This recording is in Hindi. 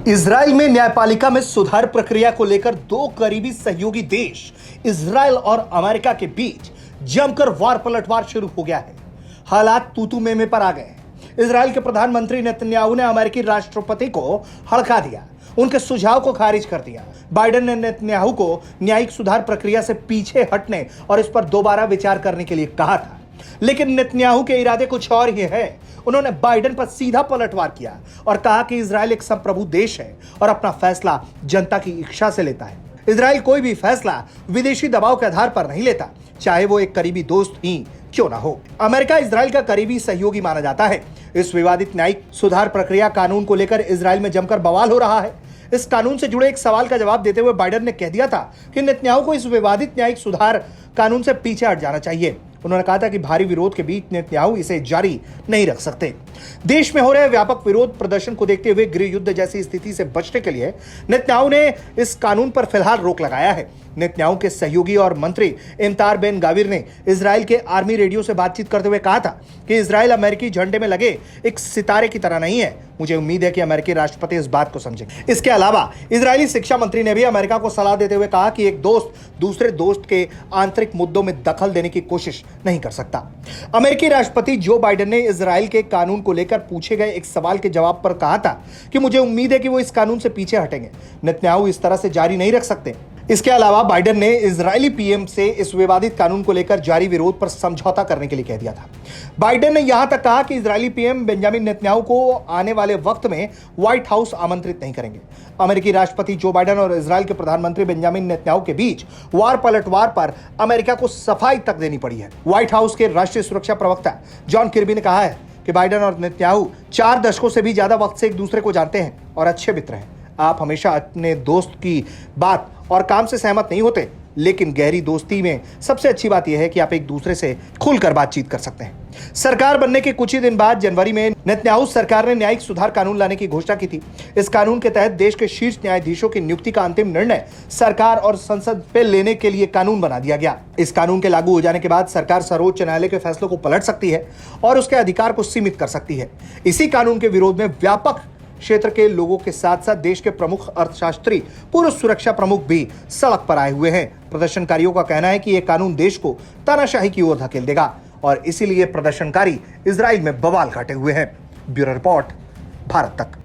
इजराइल में न्यायपालिका में सुधार प्रक्रिया को लेकर दो करीबी सहयोगी देश इजराइल और अमेरिका के बीच जमकर वार पलटवार शुरू हो गया है। हालात तूतू मेमे पर आ गए हैं। इजराइल के प्रधानमंत्री नेतन्याहू ने अमेरिकी राष्ट्रपति को हड़का दिया, उनके सुझाव को खारिज कर दिया। बाइडेन ने नेतन्याहू को न्यायिक सुधार प्रक्रिया से पीछे हटने और इस पर दोबारा विचार करने के लिए कहा था, लेकिन नेतन्याहू के इरादे कुछ और ही है। उन्होंने बाइडेन पर सीधा पलटवार किया और कहा कि इजराइल एक संप्रभु देश है और अपना फैसला जनता की इच्छा से लेता है। इजराइल कोई भी फैसला विदेशी दबाव के आधार पर नहीं लेता, चाहे वो एक करीबी दोस्त ही क्यों ना हो। अमेरिका इजराइल का करीबी सहयोगी माना जाता है। इस विवादित न्यायिक सुधार प्रक्रिया कानून को लेकर इजराइल में जमकर बवाल हो रहा है। इस कानून से जुड़े एक सवाल का जवाब देते हुए बाइडेन ने कह दिया था कि नेतन्याहू को इस विवादित न्यायिक सुधार कानून से पीछे हट जाना चाहिए। उन्होंने कहा था कि भारी विरोध के बीच नेतन्याहू इसे जारी नहीं रख सकते। देश में हो रहे व्यापक विरोध प्रदर्शन को देखते हुए गृह युद्ध जैसी स्थिति से बचने के लिए नेतन्याहू ने इस कानून पर फिलहाल रोक लगाया है। नेतन्याहू के सहयोगी और मंत्री इमतार बेन गाविर ने इजराइल के आर्मी रेडियो से बातचीत करते हुए कहा था कि इजराइल अमेरिकी झंडे में लगे एक सितारे की तरह नहीं है। मुझे उम्मीद है कि अमेरिकी राष्ट्रपति इस बात को समझेंगे। इसके अलावा इजरायली शिक्षा मंत्री ने भी अमेरिका को सलाह देते हुए कहा कि एक दोस्त दूसरे दोस्त के आंतरिक मुद्दों में दखल देने की कोशिश नहीं कर सकता। अमेरिकी राष्ट्रपति जो बाइडेन ने इजराइल के कानून को लेकर पूछे गए एक सवाल के जवाब पर कहा था कि मुझे उम्मीद है कि वो इस कानून से पीछे हटेंगे। नेतन्याहू इस तरह से जारी नहीं रख सकते। इसके अलावा बाइडेन ने इजरायली पीएम से इस विवादित कानून को लेकर जारी विरोध पर समझौता करने के लिए कह दिया था। बाइडेन ने यहां तक कहा कि इजरायली पीएम बेंजामिन नेतन्याहू को आने वाले वक्त में व्हाइट हाउस आमंत्रित नहीं करेंगे। अमेरिकी राष्ट्रपति जो बाइडेन और इजराइल के प्रधानमंत्री बेंजामिन नेतन्याहू के बीच वार पलटवार पर अमेरिका को सफाई तक देनी पड़ी है। व्हाइट हाउस के राष्ट्रीय सुरक्षा प्रवक्ता जॉन किर्बी ने कहा है कि बाइडेन और नेतन्याहू 4 दशकों से भी ज्यादा वक्त से एक दूसरे को जानते हैं और अच्छे मित्र हैं। आप हमेशा अपने दोस्त की बात और काम से सहमत नहीं होते, लेकिन गहरी दोस्ती में सबसे अच्छी बात यह है कि आप एक दूसरे से खुलकर बातचीत कर सकते हैं। सरकार बनने के कुछ ही दिन बाद जनवरी में नेतन्याहू सरकार ने न्यायिक सुधार कानून लाने की घोषणा की थी। इस कानून के तहत देश के शीर्ष न्यायाधीशों की नियुक्ति का अंतिम निर्णय सरकार और संसद पे लेने के लिए कानून बना दिया गया। इस कानून के लागू हो जाने के बाद सरकार सर्वोच्च न्यायालय के फैसलों को पलट सकती है और उसके अधिकार को सीमित कर सकती है। इसी कानून के विरोध में व्यापक क्षेत्र के लोगों के साथ साथ देश के प्रमुख अर्थशास्त्री, पूर्व सुरक्षा प्रमुख भी सड़क पर आए हुए हैं। प्रदर्शनकारियों का कहना है कि यह कानून देश को तानाशाही की ओर धकेल देगा और इसीलिए प्रदर्शनकारी इजराइल में बवाल काटे हुए हैं। ब्यूरो रिपोर्ट, भारत तक।